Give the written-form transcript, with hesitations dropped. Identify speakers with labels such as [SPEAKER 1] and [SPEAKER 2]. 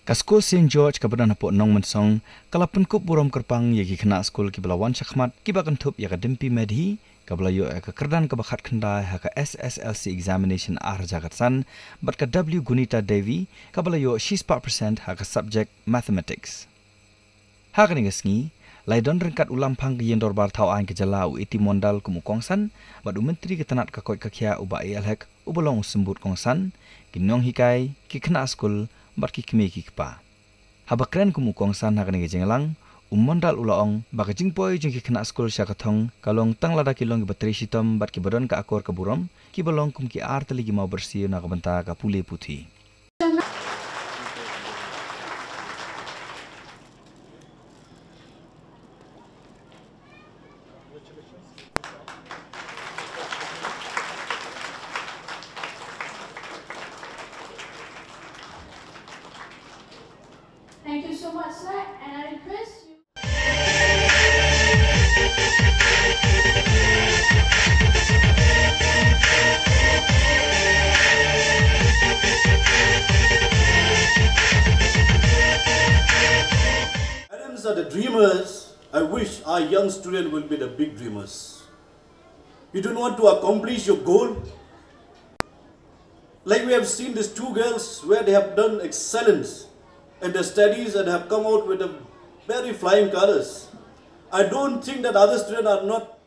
[SPEAKER 1] Ka skul St. George ka badan hapok nong mensong kalapun kup burom kerpang yagi kena skul ki belawan syakmat ki bakan tup ya ka dempi medhi ka belayo ka kerdan ka bakat kendai ha ka SSLC examination jagatsan bat ka W Gunita Devi ka belayo she's 4% ha ka subject mathematics. Ha ka ningasngi laidon rengkat ulam pang ki yendor bar tau ain ke jalau iti mondal kumukongsan bat menteri ke tanat ka koi ka kya uba elhek ubalong sembut kongsan kinong hikai ki kena skul bat ki keme ki kpa. Habakren kumukongsan ha ka ningajengalang mondal ulaong baka jingpoi jing ki kena skul syakathong kalong tang lada kilong ki bateri sitom bat ki badon ka akor ka burom ki balong kum ki artali ki mau bersih na ka benta ka pule putih.
[SPEAKER 2] Thank you so much, sir, and I request you.
[SPEAKER 3] Parents are the dreamers. I wish our young students will be the big dreamers. You don't want to accomplish your goal? Like we have seen these two girls where they have done excellence in their studies and have come out with a very flying colors. I don't think that other students are not